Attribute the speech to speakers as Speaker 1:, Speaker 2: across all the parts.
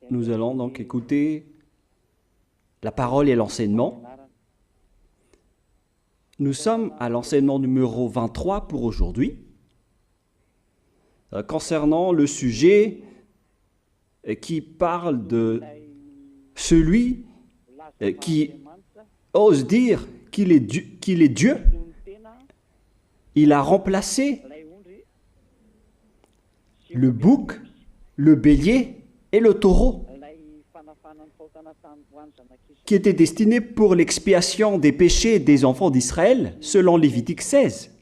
Speaker 1: Nous allons donc écouter la parole et l'enseignement. Nous sommes à l'enseignement numéro 23 pour aujourd'hui, concernant le sujet qui parle de celui qui ose dire qu'il est Dieu. Il a remplacé le bouc, le bélier et le taureau, qui étaient destinés pour l'expiation des péchés des enfants d'Israël, selon Lévitique 16.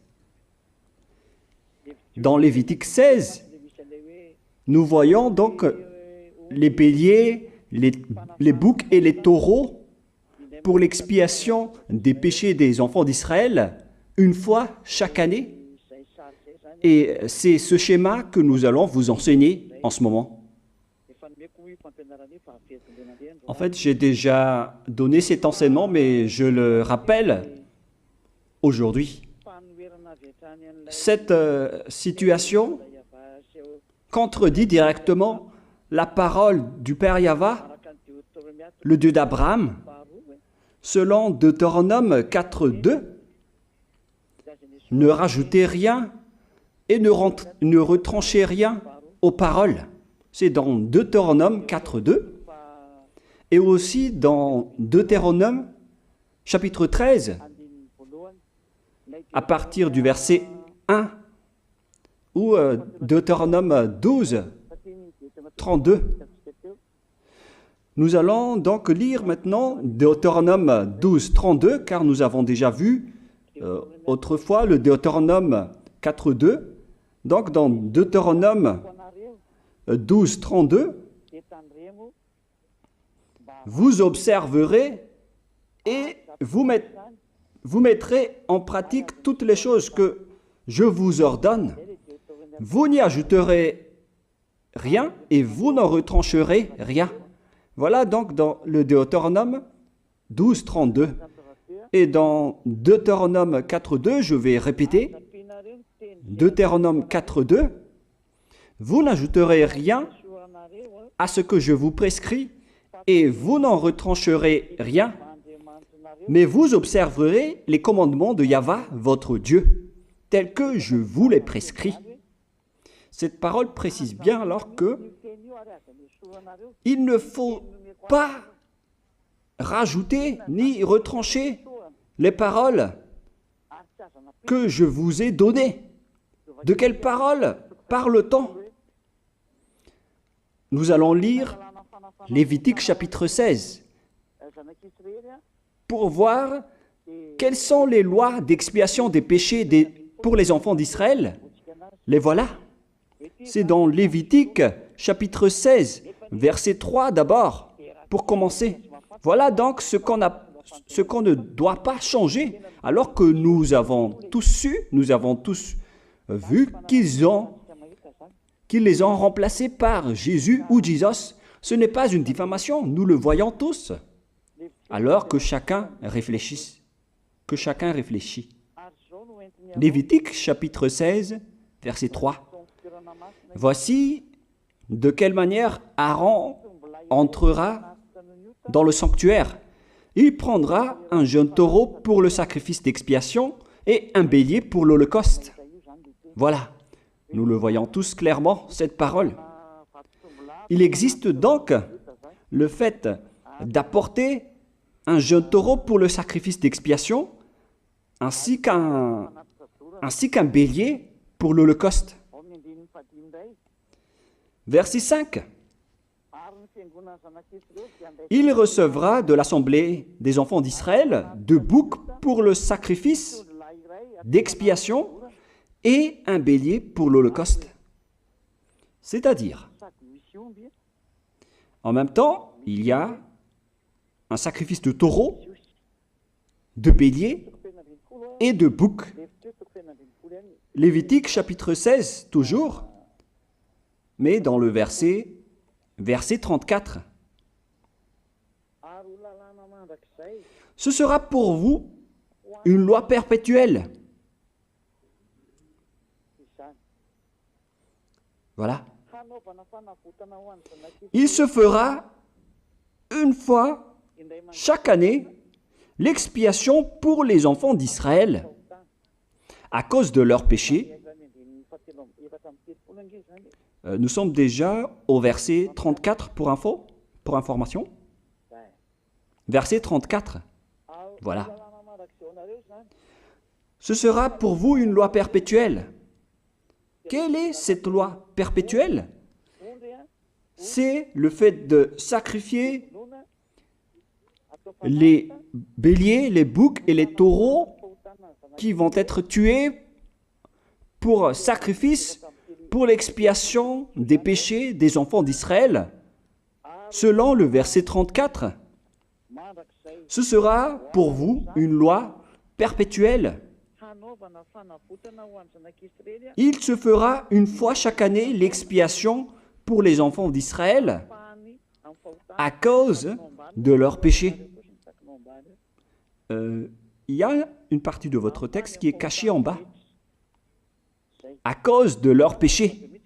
Speaker 1: Dans Lévitique 16, nous voyons donc les béliers, les boucs et les taureaux pour l'expiation des péchés des enfants d'Israël, une fois chaque année. Et c'est ce schéma que nous allons vous enseigner en ce moment. En fait, j'ai déjà donné cet enseignement, mais je le rappelle aujourd'hui. Cette situation contredit directement la parole du Père Yahva, le Dieu d'Abraham, selon Deutéronome 4.2. Ne rajoutez rien et ne retranchez rien aux paroles. C'est dans Deutéronome 4.2 et aussi dans Deutéronome chapitre 13, à partir du verset 1, ou Deutéronome 12, 32. Nous allons donc lire maintenant Deutéronome 12, 32, car nous avons déjà vu autrefois le Deutéronome 4.2. Donc dans Deutéronome 12, 32, vous observerez et vous mettrez en pratique toutes les choses que je vous ordonne. Vous n'y ajouterez rien et vous n'en retrancherez rien. Voilà donc dans le Deutéronome 12, 32. Et dans Deutéronome 4.2, je vais répéter, Deutéronome 4.2, vous n'ajouterez rien à ce que je vous prescris et vous n'en retrancherez rien, mais vous observerez les commandements de Yahva, votre Dieu, tels que je vous les prescris. Cette parole précise bien alors que il ne faut pas rajouter ni retrancher les paroles que je vous ai données. De quelles paroles parle-t-on? Nous allons lire Lévitique chapitre 16 pour voir quelles sont les lois d'expiation des péchés pour les enfants d'Israël. Les voilà. C'est dans Lévitique chapitre 16, verset 3 d'abord, pour commencer. Voilà donc ce qu'on ne doit pas changer, alors que nous avons tous su, nous avons tous vu qu'ils les ont remplacés par Jésus ou Jesus. Ce n'est pas une diffamation, nous le voyons tous. Alors que chacun réfléchisse, Lévitique chapitre 16, verset 3. Voici de quelle manière Aaron entrera dans le sanctuaire. Il prendra un jeune taureau pour le sacrifice d'expiation et un bélier pour l'holocauste. Voilà, nous le voyons tous clairement, cette parole. Il existe donc le fait d'apporter un jeune taureau pour le sacrifice d'expiation, ainsi qu'un bélier pour l'holocauste. Verset 5. Il recevra de l'assemblée des enfants d'Israël 2 boucs pour le sacrifice d'expiation et un bélier pour l'holocauste. C'est-à-dire, en même temps, il y a un sacrifice de taureau, de bélier et de bouc. Lévitique chapitre 16, toujours, mais dans le verset 34. Ce sera pour vous une loi perpétuelle. Voilà. Il se fera une fois chaque année l'expiation pour les enfants d'Israël à cause de leurs péchés. Nous sommes déjà au verset 34 pour information. Verset 34. Voilà. Ce sera pour vous une loi perpétuelle. Quelle est cette loi perpétuelle? C'est le fait de sacrifier les béliers, les boucs et les taureaux qui vont être tués pour sacrifice, pour l'expiation des péchés des enfants d'Israël. Selon le verset 34, ce sera pour vous une loi perpétuelle. Il se fera une fois chaque année l'expiation pour les enfants d'Israël à cause de leurs péchés. Il y a une partie de votre texte qui est cachée en bas. À cause de leurs péchés.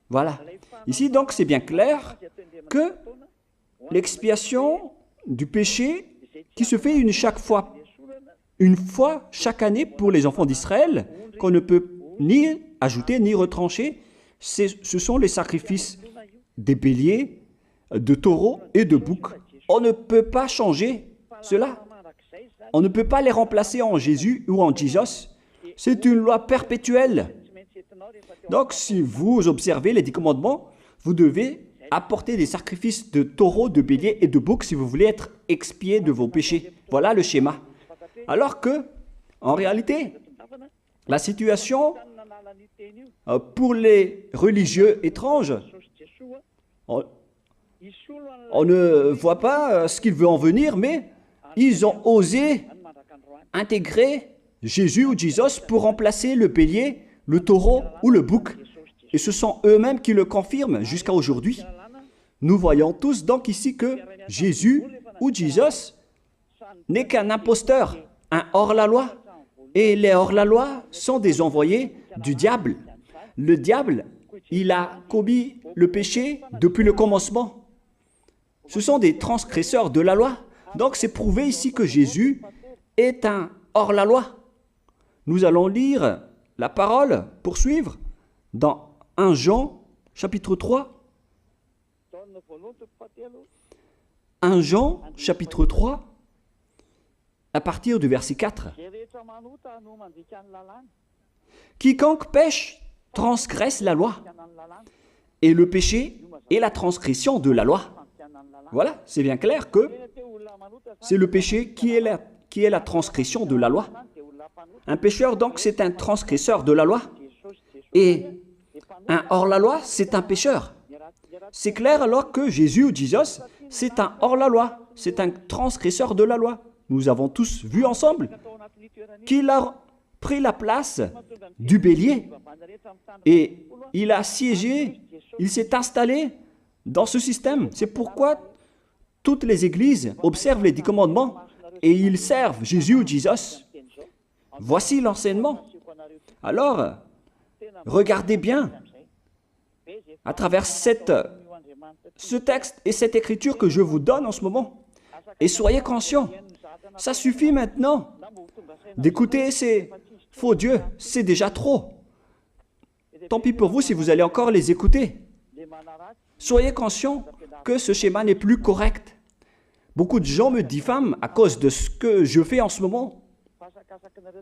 Speaker 1: Voilà. Ici, donc, c'est bien clair que l'expiation du péché qui se fait une fois chaque année pour les enfants d'Israël, qu'on ne peut ni ajouter ni retrancher, ce sont les sacrifices des béliers, de taureaux et de boucs. On ne peut pas changer cela. On ne peut pas les remplacer en Jésus ou en Jesus. C'est une loi perpétuelle. Donc, si vous observez les 10 commandements, vous devez apporter des sacrifices de taureaux, de béliers et de boucs si vous voulez être expié de vos péchés. Voilà le schéma. Alors que, en réalité, la situation pour les religieux étranges, on ne voit pas ce qu'il veut en venir, mais ils ont osé intégrer Jésus ou Jesus pour remplacer le bélier, le taureau ou le bouc. Et ce sont eux-mêmes qui le confirment jusqu'à aujourd'hui. Nous voyons tous donc ici que Jésus ou Jesus n'est qu'un imposteur, un hors-la-loi. Et les hors-la-loi sont des envoyés du diable. Le diable, il a commis le péché depuis le commencement. Ce sont des transgresseurs de la loi. Donc c'est prouvé ici que Jésus est un hors-la-loi. Nous allons lire la parole, poursuivre, dans 1 Jean, chapitre 3. 1 Jean, chapitre 3, à partir du verset 4. Quiconque pêche transgresse la loi, et le péché est la transgression de la loi. Voilà, c'est bien clair que c'est le péché qui est la transgression de la loi. Un pécheur, donc, c'est un transgresseur de la loi. Et un hors-la-loi, c'est un pécheur. C'est clair alors que Jésus ou Jesus, c'est un hors-la-loi, c'est un transgresseur de la loi. Nous avons tous vu ensemble qu'il a pris la place du bélier et il a siégé, il s'est installé dans ce système. C'est pourquoi toutes les églises observent les 10 commandements et ils servent Jésus ou Jesus. Voici l'enseignement. Alors, regardez bien à travers ce texte et cette écriture que je vous donne en ce moment. Et soyez conscients, ça suffit maintenant d'écouter ces faux dieux, c'est déjà trop. Tant pis pour vous si vous allez encore les écouter. Soyez conscients que ce schéma n'est plus correct. Beaucoup de gens me diffament à cause de ce que je fais en ce moment.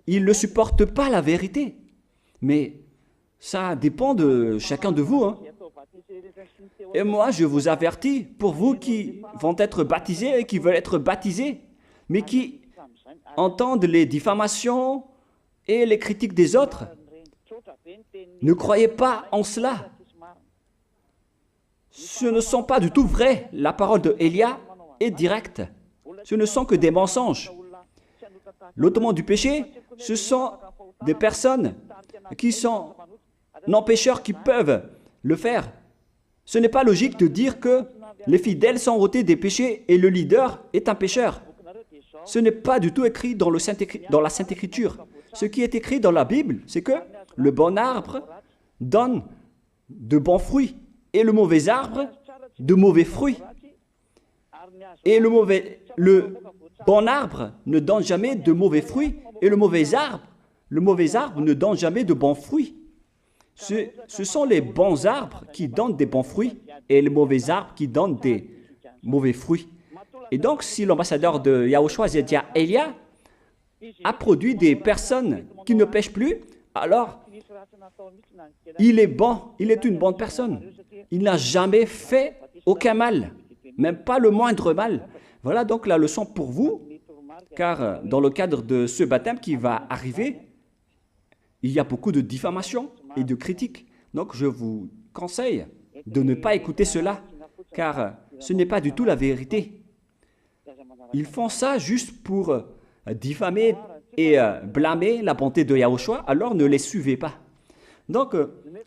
Speaker 1: Ils ne supportent pas la vérité. Mais ça dépend de chacun de vous. Et moi, je vous avertis, pour vous qui vont être baptisés et qui veulent être baptisés, mais qui entendent les diffamations et les critiques des autres, ne croyez pas en cela. Ce ne sont pas du tout vrai. La parole de Élia est directe. Ce ne sont que des mensonges. L'ôtement du péché, ce sont des personnes qui sont non-pécheurs qui peuvent le faire. Ce n'est pas logique de dire que les fidèles sont ôtés des péchés et le leader est un pécheur. Ce n'est pas du tout écrit dans la Sainte Écriture. Ce qui est écrit dans la Bible, c'est que le bon arbre donne de bons fruits et le mauvais arbre de mauvais fruits. Et le bon arbre ne donne jamais de mauvais fruits, et le mauvais arbre ne donne jamais de bons fruits. Ce sont les bons arbres qui donnent des bons fruits, et les mauvais arbres qui donnent des mauvais fruits. Et donc, si l'ambassadeur de Yahushua, Zedia Elia, a produit des personnes qui ne pêchent plus, alors il est bon, il est une bonne personne. Il n'a jamais fait aucun mal, même pas le moindre mal. Voilà donc la leçon pour vous, car dans le cadre de ce baptême qui va arriver, il y a beaucoup de diffamation et de critiques. Donc je vous conseille de ne pas écouter cela, car ce n'est pas du tout la vérité. Ils font ça juste pour diffamer et blâmer la bonté de Yahushua, alors ne les suivez pas. Donc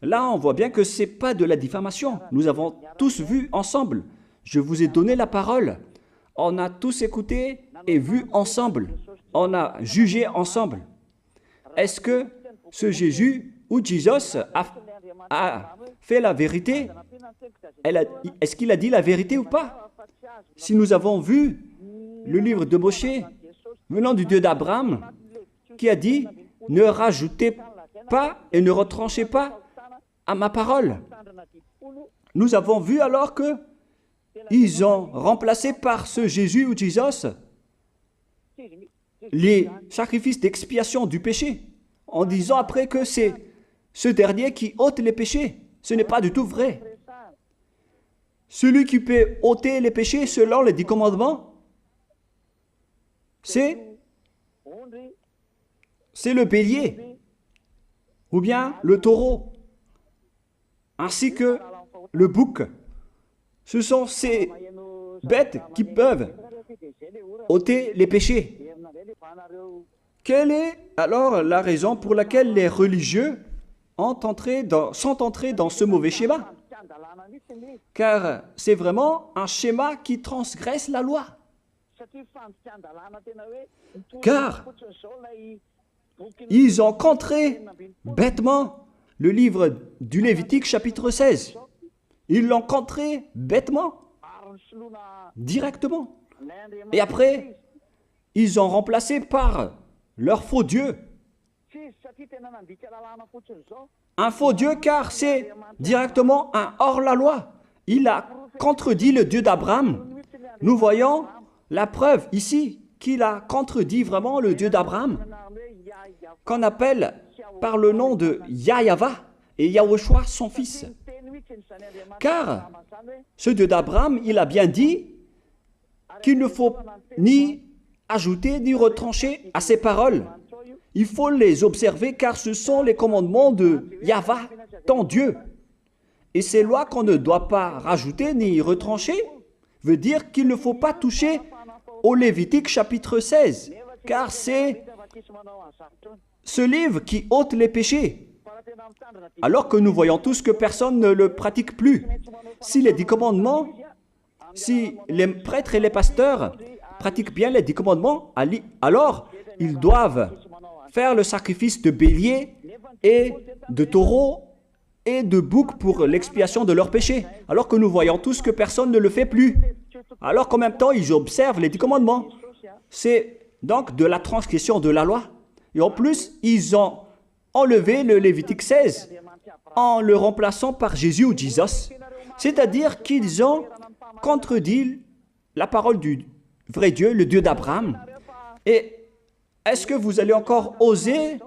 Speaker 1: là, on voit bien que ce n'est pas de la diffamation. Nous avons tous vu ensemble. Je vous ai donné la parole. On a tous écouté et vu ensemble. On a jugé ensemble. Est-ce que ce Jésus ou Jésus a fait la vérité? Est-ce qu'il a dit la vérité ou pas? Si nous avons vu le livre de Moshe, venant du Dieu d'Abraham, qui a dit « Ne rajoutez pas et ne retranchez pas à ma parole ». Nous avons vu alors que ils ont remplacé par ce Jésus ou Jésus les sacrifices d'expiation du péché, en disant après que c'est ce dernier qui ôte les péchés. Ce n'est pas du tout vrai. Celui qui peut ôter les péchés selon les 10 commandements, c'est le bélier, ou bien le taureau, ainsi que le bouc. Ce sont ces bêtes qui peuvent ôter les péchés. Quelle est alors la raison pour laquelle les religieux sont entrés dans ce mauvais schéma? Car c'est vraiment un schéma qui transgresse la loi. Car ils ont contré bêtement le livre du Lévitique chapitre 16. Ils l'ont contré bêtement, directement. Et après, ils ont remplacé par leur faux Dieu. Un faux Dieu car c'est directement un hors-la-loi. Il a contredit le Dieu d'Abraham. Nous voyons la preuve ici qu'il a contredit vraiment le Dieu d'Abraham, qu'on appelle par le nom de Yahava et Yahushua son fils. Car ce Dieu d'Abraham, il a bien dit qu'il ne faut ni ajouter ni retrancher à ses paroles. Il faut les observer car ce sont les commandements de Yahva, ton Dieu. Et ces lois qu'on ne doit pas rajouter ni retrancher veut dire qu'il ne faut pas toucher au Lévitique chapitre 16, car c'est ce livre qui ôte les péchés. Alors que nous voyons tous que personne ne le pratique plus. Si les 10 commandements, si les prêtres et les pasteurs pratiquent bien les 10 commandements, alors ils doivent faire le sacrifice de bélier et de taureau et de bouc pour l'expiation de leurs péchés. Alors que nous voyons tous que personne ne le fait plus. Alors qu'en même temps, ils observent les 10 commandements. C'est donc de la transgression de la loi. Et en plus, ils ont enlevé le Lévitique 16 en le remplaçant par Jésus ou Jésus. C'est-à-dire qu'ils ont contredit la parole du vrai Dieu, le Dieu d'Abraham. Et est-ce que vous allez encore oser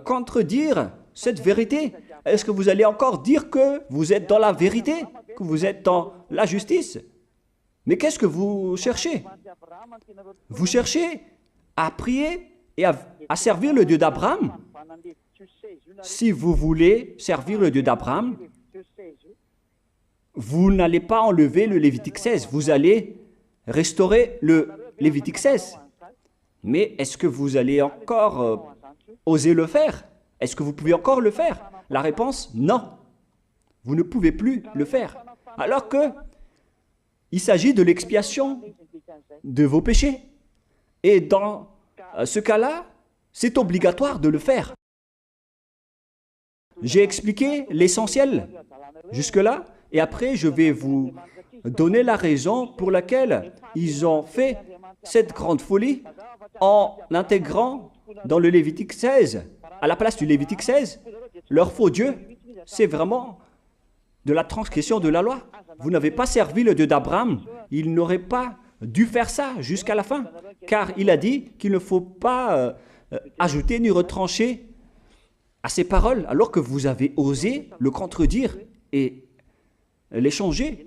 Speaker 1: contredire cette vérité? Est-ce que vous allez encore dire que vous êtes dans la vérité, que vous êtes dans la justice? Mais qu'est-ce que vous cherchez? Vous cherchez à prier et à servir le Dieu d'Abraham. Si vous voulez servir le Dieu d'Abraham, vous n'allez pas enlever le Lévitique 16, vous allez restaurer le Lévitique 16. Mais est-ce que vous allez encore oser le faire? Est-ce que vous pouvez encore le faire? La réponse, non. Vous ne pouvez plus le faire. Alors que il s'agit de l'expiation de vos péchés. Et dans ce cas-là, c'est obligatoire de le faire. J'ai expliqué l'essentiel jusque-là et après je vais vous donner la raison pour laquelle ils ont fait cette grande folie en intégrant dans le Lévitique 16, à la place du Lévitique 16, leur faux Dieu. C'est vraiment de la transgression de la loi. Vous n'avez pas servi le Dieu d'Abraham. Il n'aurait pas dû faire ça jusqu'à la fin, car il a dit qu'il ne faut pas ajouter ni retrancher à ses paroles, alors que vous avez osé le contredire et les changer.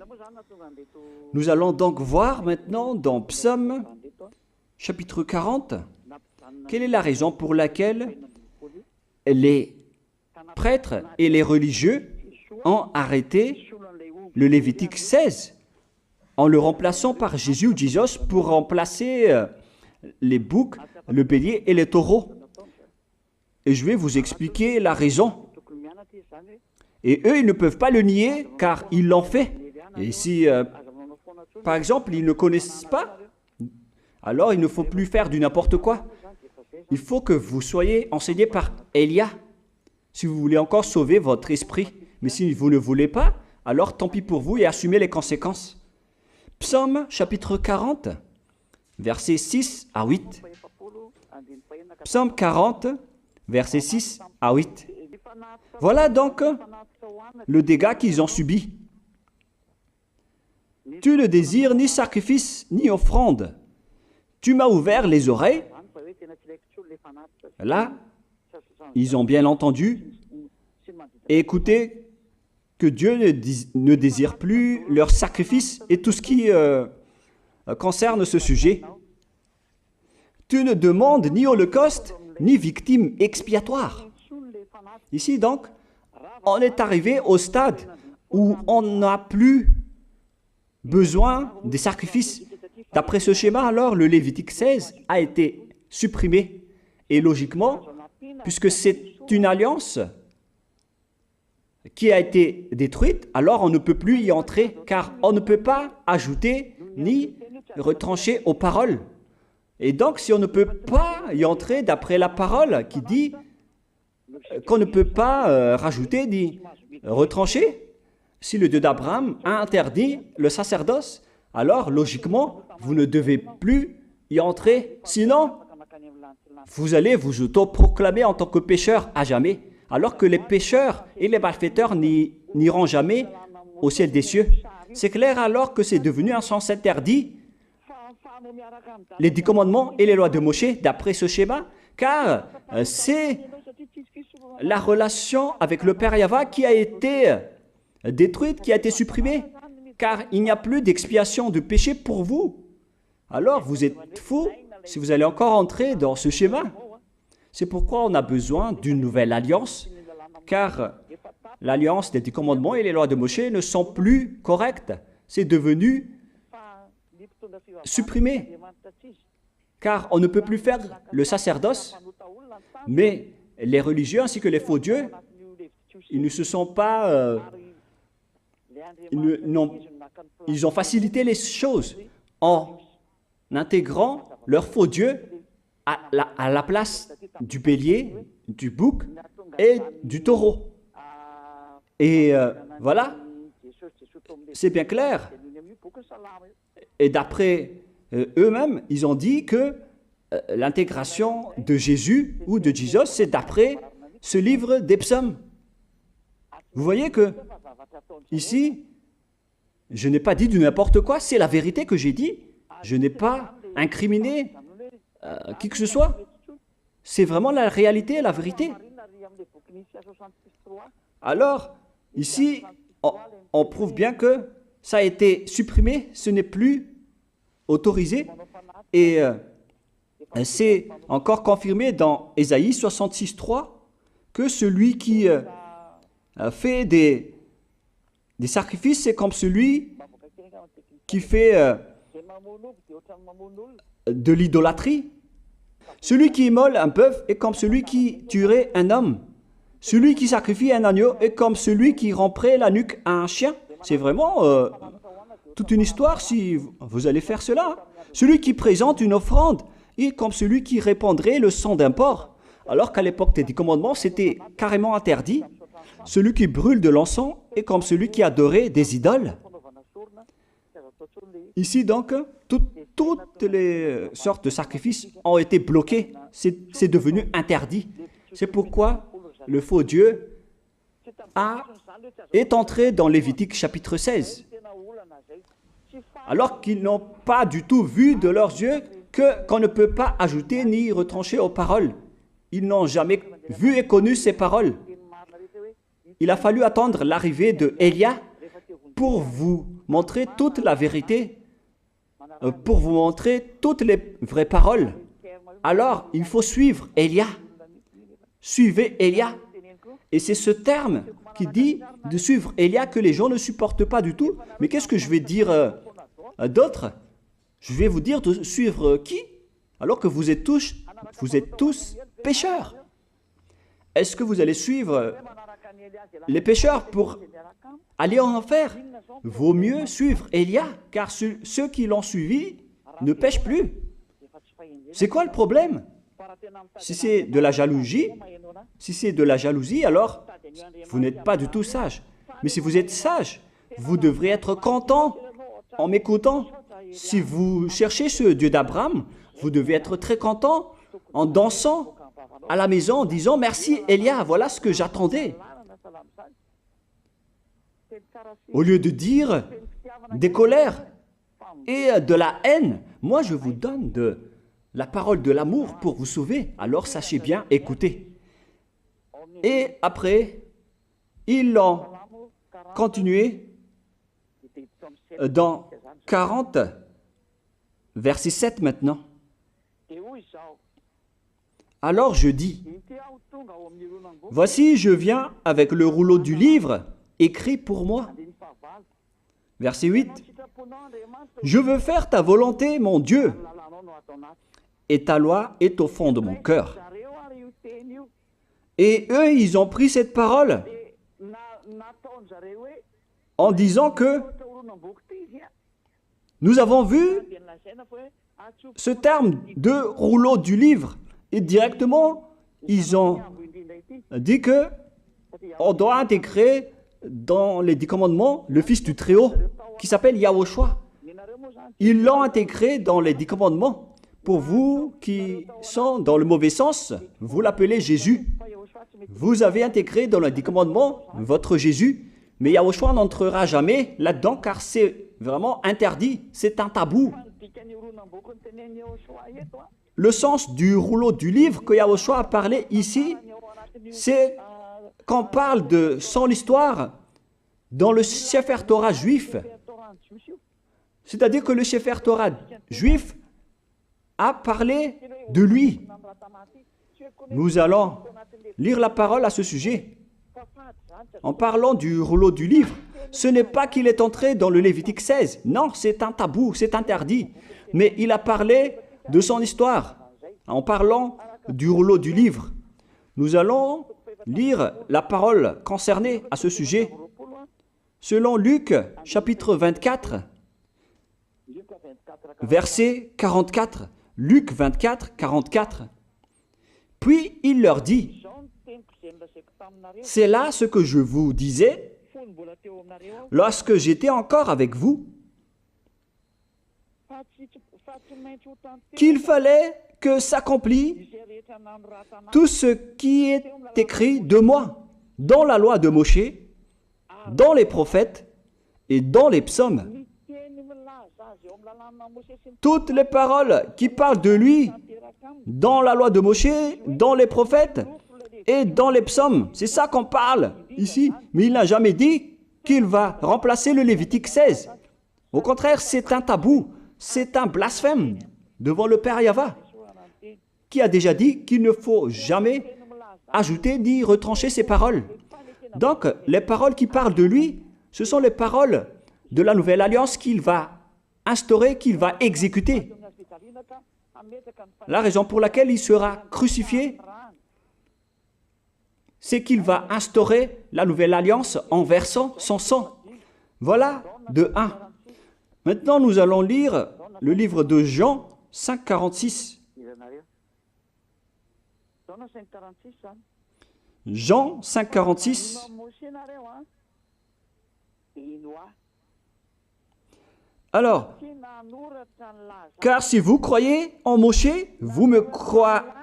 Speaker 1: Nous allons donc voir maintenant dans Psaume chapitre 40, quelle est la raison pour laquelle les prêtres et les religieux ont arrêté le Lévitique 16 en le remplaçant par Jésus ou Jesus pour remplacer les boucs, le bélier et les taureaux. Et je vais vous expliquer la raison. Et eux, ils ne peuvent pas le nier car ils l'ont fait. Et si, par exemple, ils ne connaissent pas, alors il ne faut plus faire du n'importe quoi. Il faut que vous soyez enseigné par Élia, si vous voulez encore sauver votre esprit. Mais si vous ne voulez pas, alors tant pis pour vous et assumez les conséquences. Psaume chapitre 40, versets 6 à 8. Psaume 40, versets 6 à 8. Voilà donc le dégât qu'ils ont subi. Tu ne désires ni sacrifice ni offrande. Tu m'as ouvert les oreilles. Là, ils ont bien entendu et écouté que Dieu ne désire plus leur sacrifice et tout ce qui concerne ce sujet. Tu ne demandes ni holocauste, ni victime expiatoire. Ici donc, on est arrivé au stade où on n'a plus besoin des sacrifices. D'après ce schéma, alors, le Lévitique 16 a été supprimé. Et logiquement, puisque c'est une alliance qui a été détruite, alors on ne peut plus y entrer, car on ne peut pas ajouter ni retrancher aux paroles. Et donc, si on ne peut pas y entrer d'après la parole qui dit qu'on ne peut pas rajouter ni retrancher, si le Dieu d'Abraham a interdit le sacerdoce, alors logiquement, vous ne devez plus y entrer. Sinon, vous allez vous autoproclamer en tant que pécheur à jamais, alors que les pécheurs et les malfaiteurs n'iront jamais au ciel des cieux. C'est clair alors que c'est devenu un sens interdit, les 10 commandements et les lois de Moïse d'après ce schéma, car c'est la relation avec le Père Yahva qui a été détruite, qui a été supprimée, car il n'y a plus d'expiation de péché pour vous. Alors vous êtes fous si vous allez encore entrer dans ce schéma. C'est pourquoi on a besoin d'une nouvelle alliance, car l'alliance des 10 commandements et les lois de Moïse ne sont plus correctes. C'est devenu supprimé, car on ne peut plus faire le sacerdoce, mais les religieux ainsi que les faux dieux, ils ne se sont pas... ils ont facilité les choses en intégrant leur faux dieu à la place du bélier, du bouc et du taureau. Et voilà, c'est bien clair. Et d'après eux-mêmes, ils ont dit que l'intégration de Jésus ou de Jesus, c'est d'après ce livre des psaumes. Vous voyez que ici, je n'ai pas dit du n'importe quoi, c'est la vérité que j'ai dit. Je n'ai pas incriminé qui que ce soit. C'est vraiment la réalité, la vérité. Alors, ici, on prouve bien que ça a été supprimé, ce n'est plus autorisé. Et c'est encore confirmé dans Ésaïe 66.3 que celui qui fait des sacrifices, c'est comme celui qui fait de l'idolâtrie. Celui qui immole un bœuf est comme celui qui tuerait un homme. Celui qui sacrifie un agneau est comme celui qui romperait la nuque à un chien. C'est vraiment toute une histoire si vous allez faire cela. Celui qui présente une offrande est comme celui qui répandrait le sang d'un porc. Alors qu'à l'époque des 10 commandements, c'était carrément interdit. Celui qui brûle de l'encens est comme celui qui adorait des idoles. Ici donc, toutes les sortes de sacrifices ont été bloqués. C'est devenu interdit. C'est pourquoi le faux Dieu est entré dans Lévitique chapitre 16. Alors qu'ils n'ont pas du tout vu de leurs yeux qu'on ne peut pas ajouter ni retrancher aux paroles. Ils n'ont jamais vu et connu ces paroles. Il a fallu attendre l'arrivée de Élia pour vous montrer toute la vérité, pour vous montrer toutes les vraies paroles. Alors, il faut suivre Élia. Suivez Élia. Et c'est ce terme qui dit de suivre Élia que les gens ne supportent pas du tout. Mais qu'est-ce que je vais dire d'autre? Je vais vous dire de suivre qui? Alors que vous êtes tous pécheurs. Est-ce que vous allez suivre les pécheurs pour aller en enfer? Vaut mieux suivre Élia, car ceux qui l'ont suivi ne pêchent plus. C'est quoi le problème? Si c'est de la jalousie, alors vous n'êtes pas du tout sage. Mais si vous êtes sage, vous devrez être content en m'écoutant. Si vous cherchez ce Dieu d'Abraham, vous devez être très content en dansant à la maison en disant « Merci Élia, voilà ce que j'attendais ». Au lieu de dire des colères et de la haine, moi je vous donne de la parole de l'amour pour vous sauver. Alors sachez bien écouter. Et après, ils l'ont continué dans 40, verset 7 maintenant. Alors je dis, voici je viens avec le rouleau du livre écrit pour moi. Verset 8, je veux faire ta volonté, mon Dieu, et ta loi est au fond de mon cœur. Et eux, ils ont pris cette parole en disant que nous avons vu ce terme de rouleau du livre. Et directement, ils ont dit que on doit intégrer dans les 10 commandements le Fils du Très-Haut qui s'appelle Yahushua. Ils l'ont intégré dans les 10 commandements. Pour vous qui sont dans le mauvais sens, vous l'appelez Jésus. Vous avez intégré dans les 10 commandements votre Jésus, mais Yahushua n'entrera jamais là-dedans car c'est vraiment interdit, c'est un tabou. Le sens du rouleau du livre que Yahushua a parlé ici, c'est qu'on parle de son histoire dans le Sefer Torah juif. C'est-à-dire que le Sefer Torah juif a parlé de lui. Nous allons lire la parole à ce sujet. En parlant du rouleau du livre, ce n'est pas qu'il est entré dans le Lévitique 16. Non, c'est un tabou, c'est interdit. Mais il a parlé de son histoire. En parlant du rouleau du livre, nous allons lire la parole concernée à ce sujet. Selon Luc, chapitre 24, verset 44. Luc 24, 44. Puis il leur dit, « C'est là ce que je vous disais lorsque j'étais encore avec vous, qu'il fallait que s'accomplisse tout ce qui est écrit de moi dans la loi de Moïse, dans les prophètes et dans les psaumes. » Toutes les paroles qui parlent de lui dans la loi de Moïse, dans les prophètes et dans les psaumes. C'est ça qu'on parle ici. Mais il n'a jamais dit qu'il va remplacer le Lévitique 16. Au contraire, c'est un tabou, c'est un blasphème devant le Père Yahva, qui a déjà dit qu'il ne faut jamais ajouter ni retrancher ses paroles. Donc, les paroles qui parlent de lui, ce sont les paroles de la nouvelle alliance qu'il va instaurer, qu'il va exécuter. La raison pour laquelle il sera crucifié, c'est qu'il va instaurer la nouvelle alliance en versant son sang. Voilà de 1. Maintenant, nous allons lire le livre de Jean 5,46. Jean 5, 46. Alors, car si vous croyez en Moshe, vous me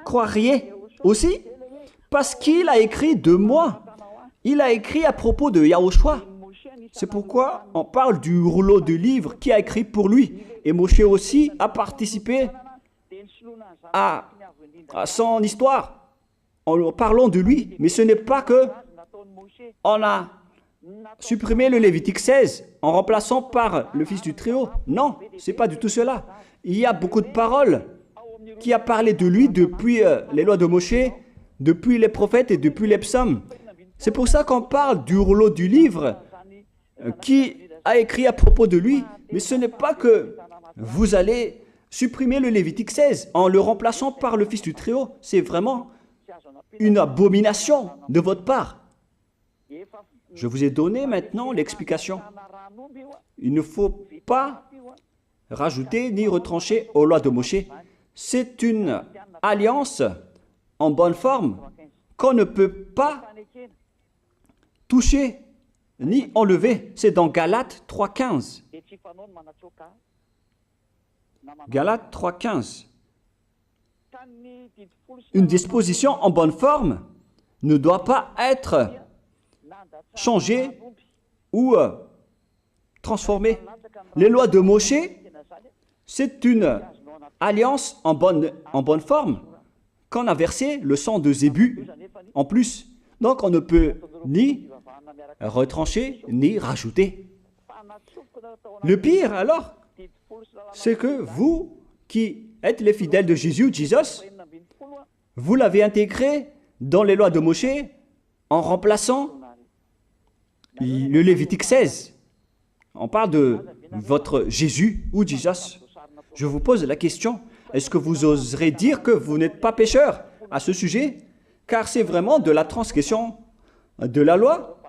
Speaker 1: croiriez aussi, parce qu'il a écrit de moi. Il a écrit à propos de Yahushua. C'est pourquoi on parle du rouleau de livre qui a écrit pour lui. Et Moshe aussi a participé à son histoire en parlant de lui. Mais ce n'est pas que on a supprimé le Lévitique 16 en remplaçant par le Fils du Très-Haut. Non, ce n'est pas du tout cela. Il y a beaucoup de paroles qui a parlé de lui depuis les lois de Moshe, depuis les prophètes et depuis les psaumes. C'est pour ça qu'on parle du rouleau du livre qui a écrit à propos de lui. Mais ce n'est pas que vous allez supprimer le Lévitique 16 en le remplaçant par le Fils du Très-Haut. C'est vraiment une abomination de votre part. Je vous ai donné maintenant l'explication. Il ne faut pas rajouter ni retrancher aux lois de Moshe. C'est une alliance en bonne forme qu'on ne peut pas toucher ni enlever. C'est dans Galates 3,15. Galates 3,15. Une disposition en bonne forme ne doit pas être changée ou transformée. Les lois de Moshe, c'est une alliance en bonne forme qu'on a versé le sang de Zébu en plus. Donc on ne peut ni retrancher ni rajouter. Le pire alors, c'est que vous qui êtes les fidèles de Jésus, vous l'avez intégré dans les lois de Moshe en remplaçant le Lévitique 16. On parle de votre Jésus ou Jesus. Je vous pose la question, est-ce que vous oserez dire que vous n'êtes pas pécheur à ce sujet? Car c'est vraiment de la transgression de la loi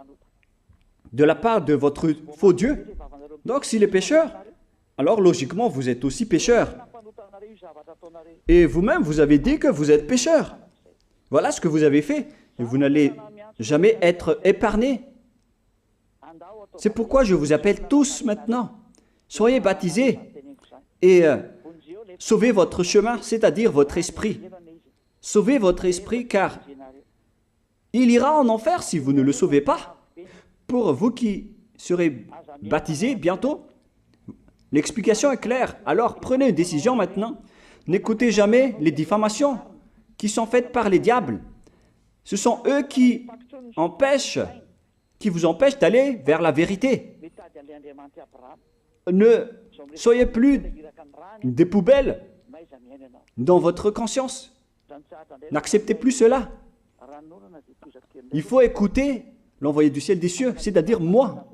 Speaker 1: de la part de votre faux Dieu. Donc s'il est pécheur, alors logiquement vous êtes aussi pécheur. Et vous-même, vous avez dit que vous êtes pécheur. Voilà ce que vous avez fait. Et vous n'allez jamais être épargné. C'est pourquoi je vous appelle tous maintenant. Soyez baptisés et sauvez votre chemin, c'est-à-dire votre esprit. Sauvez votre esprit car il ira en enfer si vous ne le sauvez pas. Pour vous qui serez baptisés bientôt, l'explication est claire. Alors prenez une décision maintenant. N'écoutez jamais les diffamations qui sont faites par les diables. Ce sont eux qui vous empêchent d'aller vers la vérité. Ne soyez plus des poubelles dans votre conscience. N'acceptez plus cela. Il faut écouter l'envoyé du ciel des cieux, c'est-à-dire moi.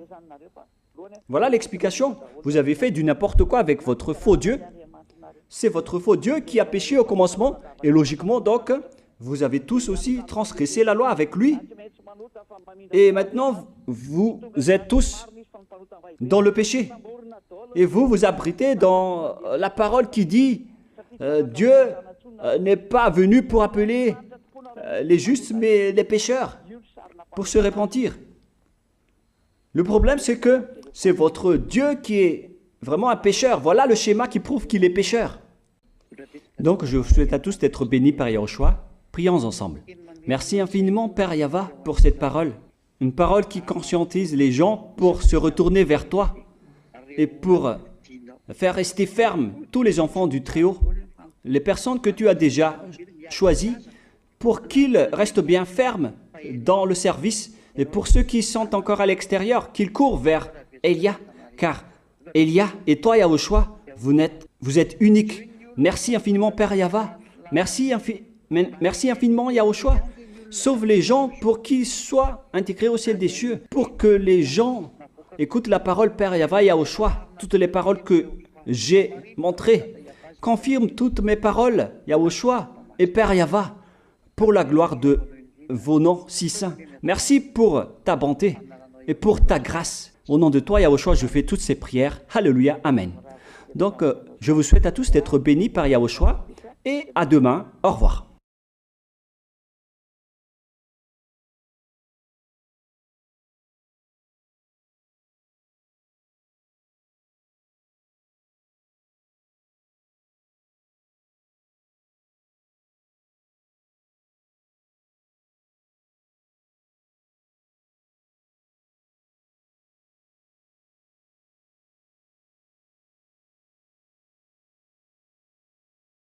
Speaker 1: Voilà l'explication. Vous avez fait du n'importe quoi avec votre faux Dieu. C'est votre faux Dieu qui a péché au commencement. Et logiquement, donc, vous avez tous aussi transgressé la loi avec lui. Et maintenant, vous êtes tous dans le péché. Et vous vous abritez dans la parole qui dit Dieu n'est pas venu pour appeler les justes, mais les pécheurs, pour se repentir. Le problème, c'est que c'est votre Dieu qui est vraiment un pécheur. Voilà le schéma qui prouve qu'il est pécheur. Donc, je vous souhaite à tous d'être bénis par Yahushua. Prions ensemble. Merci infiniment, Père Yahva, pour cette parole. Une parole qui conscientise les gens pour se retourner vers toi et pour faire rester fermes tous les enfants du Très-Haut, les personnes que tu as déjà choisies, pour qu'ils restent bien fermes dans le service, et pour ceux qui sont encore à l'extérieur, qu'ils courent vers Elia, car Elia et toi, Yahushua, vous êtes uniques. Merci infiniment, Père Yahva. Merci infiniment, Yahushua. Sauve les gens pour qu'ils soient intégrés au ciel des cieux, pour que les gens écoutent la parole, Père Yahva, Yahushua, toutes les paroles que j'ai montrées. Confirme toutes mes paroles, Yahushua et Père Yahva, pour la gloire de vos noms si saints. Merci pour ta bonté et pour ta grâce. Au nom de toi, Yahushua, je fais toutes ces prières. Alléluia, Amen. Donc, je vous souhaite à tous d'être bénis par Yahushua et à demain. Au revoir.